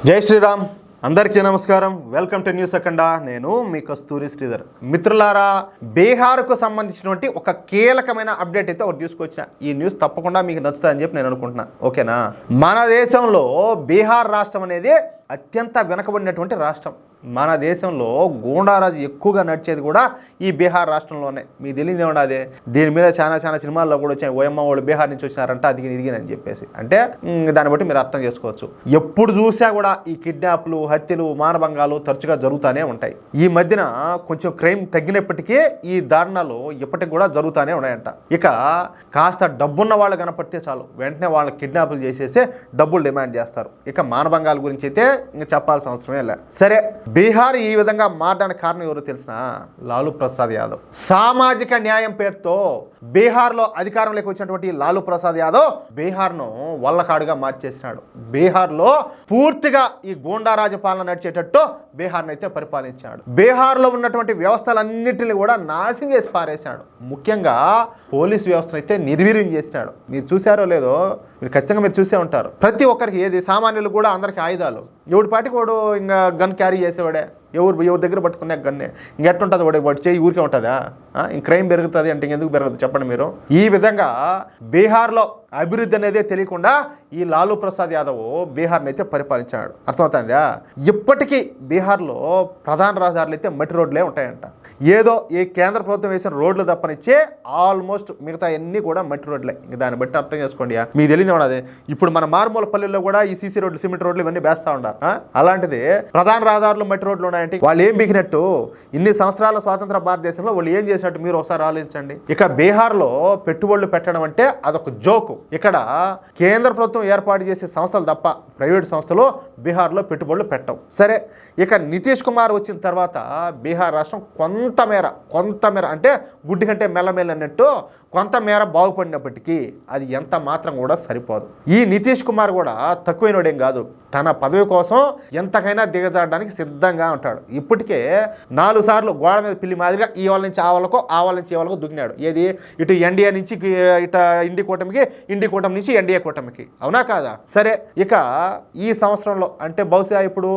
జై శ్రీరామ్. అందరికీ నమస్కారం. వెల్కమ్ టు న్యూస్ అఖండ. నేను మీ కస్తూరి శ్రీధర్. మిత్రులారా, బీహార్కు సంబంధించినటువంటి ఒక కీలకమైన అప్డేట్ అయితే ఒకటి తీసుకొచ్చిన. ఈ న్యూస్ తప్పకుండా మీకు నచ్చుతుందని చెప్పి నేను అనుకుంటున్నా. ఓకేనా? మన దేశంలో బీహార్ రాష్ట్రం అనేది అత్యంత వెనకబడినటువంటి రాష్ట్రం. మన దేశంలో గూండారాజు ఎక్కువగా నడిచేది కూడా ఈ బీహార్ రాష్ట్రంలోనే. మీకు తెలియదు ఏమన్నా? అదే దీని మీద చాలా సినిమాల్లో కూడా వచ్చాయి. ఓయమ్మ వాళ్ళు బీహార్ నుంచి వచ్చినారంట, అదిగి ఇదిగినని చెప్పేసి. అంటే దాన్ని బట్టి మీరు అర్థం చేసుకోవచ్చు. ఎప్పుడు చూసా కూడా ఈ కిడ్నాప్లు, హత్యలు, మానభంగాలు తరచుగా జరుగుతూనే ఉంటాయి. ఈ మధ్యన కొంచెం క్రైమ్ తగ్గినప్పటికీ ఈ దారుణాలు ఇప్పటికి కూడా జరుగుతూనే ఉన్నాయంట. ఇక కాస్త డబ్బున్న వాళ్ళు కనపడితే చాలు, వెంటనే వాళ్ళని కిడ్నాప్లు చేసేసి డబ్బులు డిమాండ్ చేస్తారు. ఇక మానభంగాల గురించి అయితే ఇంకా చెప్పాల్సిన అవసరమే లే. సరే, బీహార్ ఈ విధంగా మారడానికి కారణం ఎవరో తెలిసిన? లాలూ ప్రసాద్ యాదవ్. సామాజిక న్యాయం పేరుతో బీహార్లో అధికారంలోకి వచ్చినటువంటి లాలూ ప్రసాద్ యాదవ్ బీహార్ను వల్లకాడుగా మార్చేసినాడు. బీహార్లో పూర్తిగా ఈ గూండారాజ పాలన నడిచేటట్టు బీహార్ని అయితే పరిపాలించాడు. బీహార్లో ఉన్నటువంటి వ్యవస్థలన్నింటినీ కూడా నాశనం చేసి పారేశాడు. ముఖ్యంగా పోలీస్ వ్యవస్థను అయితే నిర్వీర్యం చేసినాడు. మీరు చూసారో లేదో, మీరు ఖచ్చితంగా మీరు చూసే ఉంటారు. ప్రతి ఒక్కరికి, ఏది సామాన్యులు కూడా అందరికీ ఆయుధాలు. ఎవడి పాటికి వాడు ఇంకా గన్ క్యారీ చేసేవాడే. ఎవరి దగ్గర పట్టుకునే గన్నే ఇంకెట్టుంటుంది? వాడు చేయి ఊరికే ఉంటుందా? ఇంక క్రైమ్ పెరుగుతుంది అంటే ఎందుకు పెరగదు చెప్పండి మీరు? ఈ విధంగా బీహార్లో అభివృద్ధి అనేది తెలియకుండా ఈ లాలూ ప్రసాద్ యాదవ్ బీహార్ని అయితే పరిపాలించాడు. అర్థమవుతుందా? ఇప్పటికీ బీహార్లో ప్రధాన రహదారులు అయితే మట్టి రోడ్లే ఉంటాయంట. ఏదో ఈ కేంద్ర ప్రభుత్వం వేసిన రోడ్లు తప్పనిచ్చే ఆల్మోస్ట్ మిగతా అన్నీ కూడా మట్టి రోడ్లే. ఇంక దాన్ని బట్టి అర్థం చేసుకోండి. మీకు తెలియదు ఉన్నది, ఇప్పుడు మన మారుమూల పల్లెల్లో కూడా ఈ సీసీ రోడ్లు, సిమెంట్ రోడ్లు ఇవన్నీ వేస్తూ ఉంటారు. అలాంటిది ప్రధాన రహదారులు మట్టి రోడ్లు ఉన్నాయంటే వాళ్ళు ఏం బిగినట్టు? ఇన్ని సంవత్సరాల స్వాతంత్ర భారతదేశంలో వాళ్ళు ఏం చేసినట్టు మీరు ఒకసారి ఆలోచించండి. ఇక బీహార్లో పెట్టుబడులు పెట్టడం అంటే అదొక జోకు. ఇక్కడ కేంద్ర ప్రభుత్వం ఏర్పాటు చేసే సంస్థలు తప్ప ప్రైవేట్ సంస్థలు బీహార్లో పెట్టుబడులు పెట్టవు. సరే, ఇక నితీష్ కుమార్ వచ్చిన తర్వాత బీహార్ రాష్ట్రం కొంతమేర అంటే గుడ్డి కంటే మెల్లమెల్ల అన్నట్టు కొంతమేర బాగుపడినప్పటికీ అది ఎంత మాత్రం కూడా సరిపోదు. ఈ నితీష్ కుమార్ కూడా తక్కువైనడేం కాదు. తన పదవి కోసం ఎంతకైనా దిగజాడడానికి సిద్ధంగా ఉంటాడు. ఇప్పటికే 4 సార్లు గోడ మీద పిల్లి మాదిరిగా ఈ వాళ్ళ నుంచి ఆ వాళ్ళకో, ఆ వాళ్ళ నుంచి ఈ వాళ్ళకో దుగ్గినాడు. ఏది? ఇటు ఎన్డీఏ నుంచి ఇటు ఇండి కూటమి నుంచి ఎన్డీఏ కూటమికి. అవునా కాదా? సరే, ఇక ఈ సంవత్సరంలో అంటే బహుశా ఇప్పుడు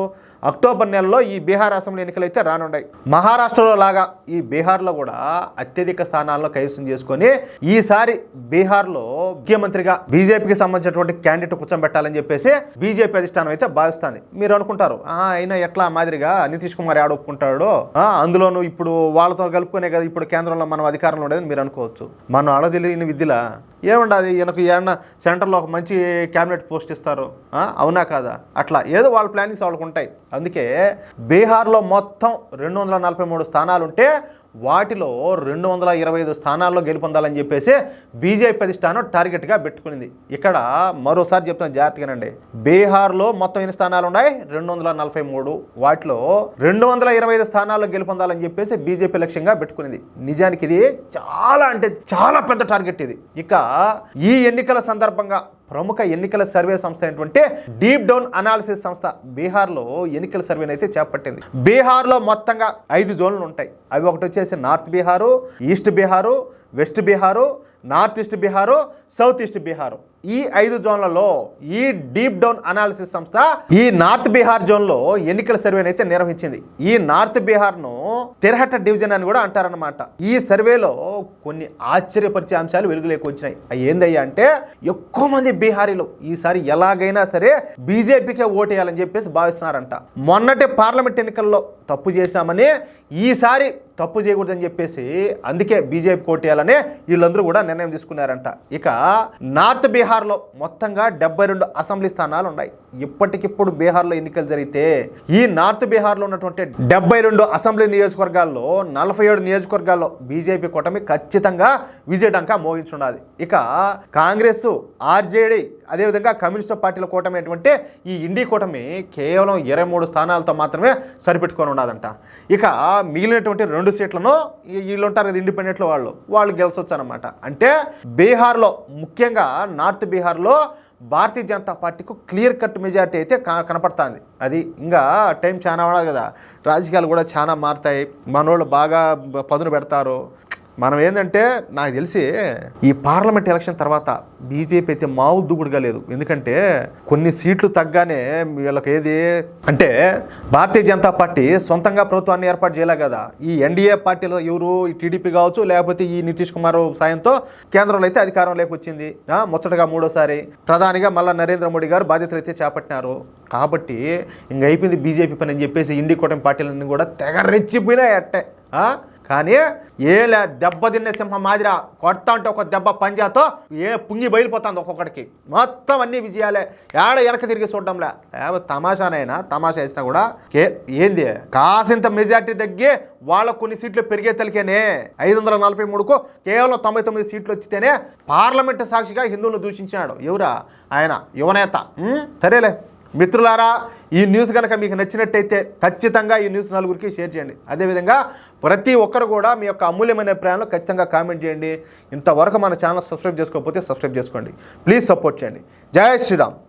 అక్టోబర్ నెలలో ఈ బీహార్ అసెంబ్లీ ఎన్నికలు అయితే రానున్నాయి. మహారాష్ట్రలో లాగా ఈ బీహార్లో కూడా అత్యధిక స్థానాల్లో కైవసం చేసుకొని ఈసారి బీహార్లో ముఖ్యమంత్రిగా బీజేపీకి సంబంధించినటువంటి క్యాండిడేట్ కూర్చోబెట్టాలని చెప్పేసి బీజేపీ అధిష్టానం అయితే భావిస్తుంది. మీరు అనుకుంటారు, అయినా ఎట్లా మాదిరిగా నితీష్ కుమార్ ఆడొప్పుకుంటాడు, అందులోనూ ఇప్పుడు వాళ్ళతో కలుపుకునే కదా ఇప్పుడు కేంద్రంలో మనం అధికారంలో ఉండేదని మీరు అనుకోవచ్చు. మనం అడగలేని విద్యలా ఏముండదు, ఈయనకు ఏమన్నా సెంటర్లో ఒక మంచి క్యాబినెట్ పోస్ట్ ఇస్తారు. అవునా కాదా? అట్లా ఏదో వాళ్ళ ప్లానింగ్స్ వాళ్ళకు ఉంటాయి. అందుకే బీహార్లో మొత్తం 243 స్థానాలు ఉంటే వాటిలో 225 స్థానాల్లో గెలుపొందాలని చెప్పేసి బీజేపీ అధిష్టానం టార్గెట్గా పెట్టుకునింది. ఇక్కడ మరోసారి చెప్తున్నా, జాగ్రత్తగానండి. బీహార్లో మొత్తం ఎన్ని స్థానాలు ఉన్నాయి? 243. వాటిలో 225 స్థానాల్లో గెలుపొందాలని చెప్పేసి బీజేపీ లక్ష్యంగా పెట్టుకునింది. నిజానికి ఇది చాలా పెద్ద టార్గెట్ ఇది. ఇక ఈ ఎన్నికల సందర్భంగా ప్రముఖ ఎన్నికల సర్వే సంస్థ అయినటువంటి డీప్ డౌన్ అనాలిసిస్ సంస్థ బీహార్లో ఎన్నికల సర్వేని అయితే చేపట్టింది. బీహార్లో మొత్తంగా 5 జోన్లు ఉంటాయి. అవి ఒకటి వచ్చేసి north Bihar, east Bihar, west Bihar, north east Bihar, south east Bihar. ఈ 5 జోన్లలో ఈ డీప్ డౌన్ అనాలిసిస్ సంస్థ ఈ నార్త్ బీహార్ జోన్లో ఎన్నికల సర్వేని అయితే నిర్వహించింది. ఈ నార్త్ బీహార్ను తిరహట డివిజన్ అని కూడా అంటారనమాట. ఈ సర్వేలో కొన్ని ఆశ్చర్యపరిచే అంశాలు వెలుగులోకి వచ్చినాయి. అవి ఏందయ్యా అంటే, ఎక్కువ మంది బీహారీలు ఈసారి ఎలాగైనా సరే బీజేపీకే ఓటేయాలని చెప్పేసి భావిస్తున్నారంట. మొన్నటి పార్లమెంట్ ఎన్నికల్లో తప్పు చేసినామని ఈసారి తప్పు చేయకూడదని చెప్పేసి అందుకే బీజేపీ ఓటేయాలని వీళ్ళందరూ కూడా నిర్ణయం తీసుకున్నారంట. ఇక నార్త్ బీహార్లో మొత్తంగా 72 అసెంబ్లీ స్థానాలు ఉన్నాయి. ఇప్పటికిప్పుడు బీహార్లో ఎన్నికలు జరిగితే ఈ నార్త్ బీహార్లో ఉన్నటువంటి 72 అసెంబ్లీ నియోజకవర్గాల్లో 47 నియోజకవర్గాల్లో బీజేపీ కూటమి ఖచ్చితంగా విజయడంకా మోగించున్నది. ఇక కాంగ్రెస్, ఆర్జేడీ, అదేవిధంగా కమ్యూనిస్టు పార్టీల కూటమి అటువంటి ఈ ఇండి కూటమి కేవలం 23 స్థానాలతో మాత్రమే సరిపెట్టుకొని ఉన్నదంట. ఇక మిగిలినటువంటి 2 సీట్లను వీళ్ళు ఉంటారు కదా, ఇండిపెండెంట్లో వాళ్ళు గెలిచొచ్చు అనమాట. అంటే బీహార్లో, ముఖ్యంగా నార్త్ బీహార్లో Bharatiya Janata పార్టీకు clear cut majority అయితే కనపడుతుంది. అది ఇంకా టైం చాలా ఉండదు కదా, రాజకీయాలు కూడా చాలా మారుతాయి, మనోళ్ళు బాగా పదును పెడతారు. మనం ఏంటంటే నాకు తెలిసి ఈ పార్లమెంట్ ఎలక్షన్ తర్వాత బీజేపీ అయితే మామూలు దూకుడుగా లేదు. ఎందుకంటే కొన్ని సీట్లు తగ్గానే వీళ్ళకి ఏది అంటే భారతీయ జనతా పార్టీ సొంతంగా ప్రభుత్వాన్ని ఏర్పాటు చేయలే కదా. ఈ ఎన్డీఏ పార్టీలో ఎవరు ఈ టీడీపీ కావచ్చు, లేకపోతే ఈ నితీష్ కుమార్ సాయంతో కేంద్రంలో అయితే అధికారంలోకి వచ్చింది. ముచ్చటగా 3వ సారి ప్రధానిగా మళ్ళీ నరేంద్ర మోడీ గారు బాధ్యతలు అయితే చేపట్టినారు. కాబట్టి ఇంక అయిపోయింది బీజేపీ పని అని చెప్పేసి ఇండి కూటమి పార్టీలన్నీ కూడా తెగ రెచ్చిపోయినాయి అట్టే. కానీ దెబ్బతిన్నే సింహం మాదిరా కొడతా ఉంటే ఒక దెబ్బ పంజాతో పుంగి బయలుపోతుంది ఒక్కొక్కడికి. మొత్తం అన్ని విజయాలే, ఏడ వెనక తిరిగి చూడడంలే. తమాషానైనా తమాషా వేసినా కూడా ఏంది కాసింత మెజార్టీ తగ్గి వాళ్ళకు కొన్ని సీట్లు పెరిగే తలికేనే 543కు కేవలం 99 సీట్లు వచ్చితేనే పార్లమెంటు సాక్షిగా హిందువులను దూషించినాడు. ఎవరా ఆయన? యువనేత. సరేలే మిత్రులారా, ఈ న్యూస్ కనుక మీకు నచ్చినట్టయితే ఖచ్చితంగా ఈ న్యూస్ నలుగురికి షేర్ చేయండి. అదేవిధంగా ప్రతి ఒక్కరు కూడా మీ యొక్క అమూల్యమైన అభిప్రాయాలను ఖచ్చితంగా కామెంట్ చేయండి. ఇంతవరకు మన ఛానల్ సబ్స్క్రైబ్ చేసుకోకపోతే సబ్స్క్రైబ్ చేసుకోండి. ప్లీజ్ సపోర్ట్ చేయండి. జై శ్రీరామ్.